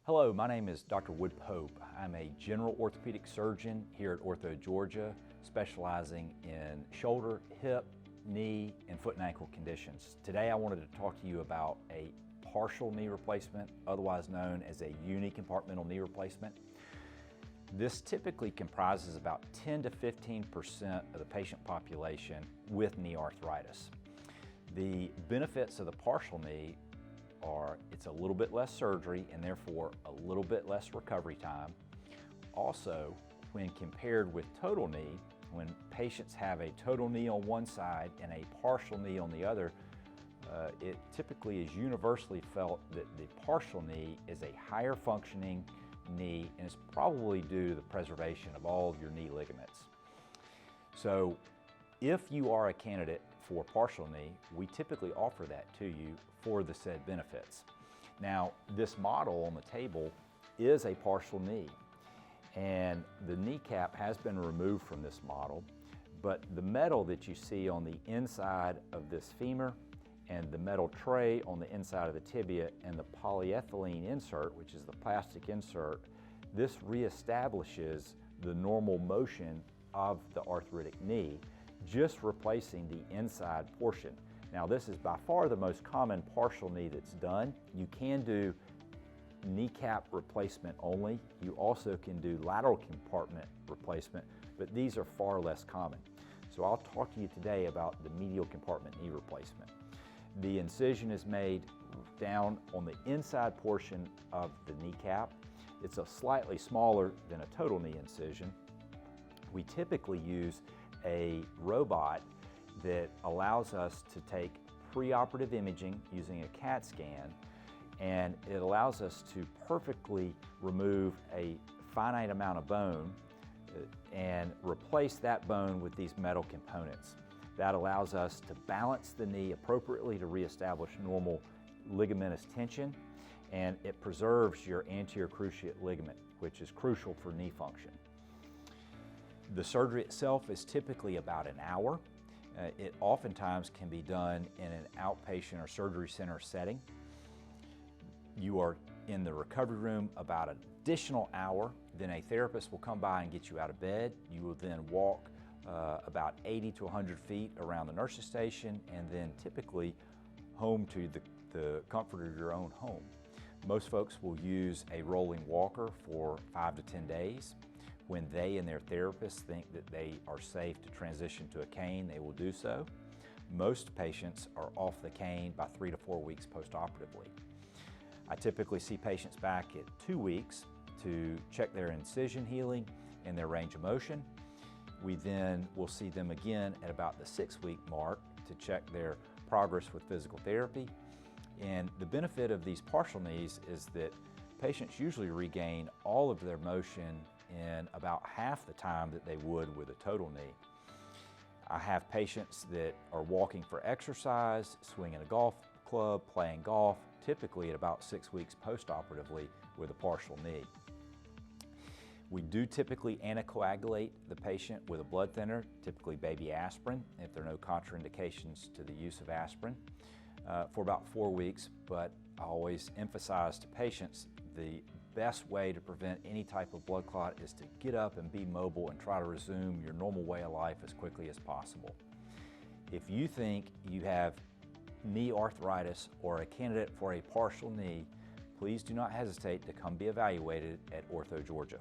Hello, my name is Dr. Wood Pope. I'm a general orthopedic surgeon here at Ortho Georgia, specializing in shoulder, hip, knee, and foot and ankle conditions. Today I wanted to talk to you about a partial knee replacement, otherwise known as a unicompartmental knee replacement. This typically comprises about 10 to 15% of the patient population with knee arthritis. The benefits of the partial knee are it's a little bit less surgery and therefore a little bit less recovery time. Also, when compared with total knee, when patients have a total knee on one side and a partial knee on the other, it typically is universally felt that the partial knee is a higher functioning knee and is probably due to the preservation of all of your knee ligaments. So if you are a candidate for partial knee, we typically offer that to you for the said benefits. Now, this model on the table is a partial knee, and the kneecap has been removed from this model, but the metal that you see on the inside of this femur and the metal tray on the inside of the tibia and the polyethylene insert, which is the plastic insert, this reestablishes the normal motion of the arthritic knee, just replacing the inside portion. Now, this is by far the most common partial knee that's done. You can do kneecap replacement only. You also can do lateral compartment replacement, but these are far less common. So I'll talk to you today about the medial compartment knee replacement. The incision is made down on the inside portion of the kneecap. It's slightly smaller than a total knee incision. We typically use a robot that allows us to take preoperative imaging using a CAT scan, and it allows us to perfectly remove a finite amount of bone and replace that bone with these metal components. That allows us to balance the knee appropriately to reestablish normal ligamentous tension, and it preserves your anterior cruciate ligament, which is crucial for knee function. The surgery itself is typically about an hour. It oftentimes can be done in an outpatient or surgery center setting. You are in the recovery room about an additional hour, then a therapist will come by and get you out of bed. You will then walk about 80 to 100 feet around the nurse's station and then typically home to the comfort of your own home. Most folks will use a rolling walker for 5 to 10 days. When they and their therapists think that they are safe to transition to a cane, they will do so. Most patients are off the cane by 3 to 4 weeks postoperatively. I typically see patients back at 2 weeks to check their incision healing and their range of motion. We then will see them again at about the 6-week mark to check their progress with physical therapy. And the benefit of these partial knees is that patients usually regain all of their motion in about half the time that they would with a total knee. I have patients that are walking for exercise, swinging a golf club, playing golf, typically at about 6 weeks postoperatively with a partial knee. We do typically anticoagulate the patient with a blood thinner, typically baby aspirin, if there are no contraindications to the use of aspirin, for about 4 weeks, but I always emphasize to patients the best way to prevent any type of blood clot is to get up and be mobile and try to resume your normal way of life as quickly as possible. If you think you have knee arthritis or a candidate for a partial knee, please do not hesitate to come be evaluated at Ortho Georgia.